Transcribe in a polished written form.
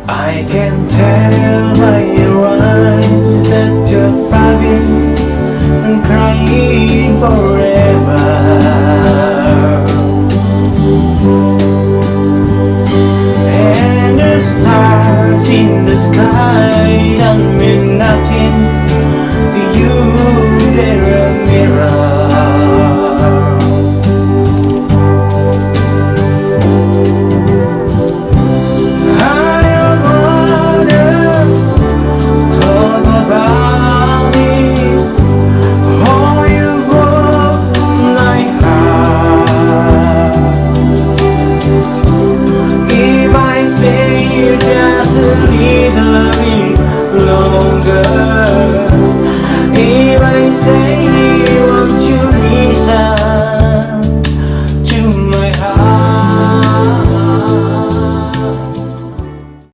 I can tell by your eyes that you're crying and crying forever. And the stars in the sky don't mean nothing to you.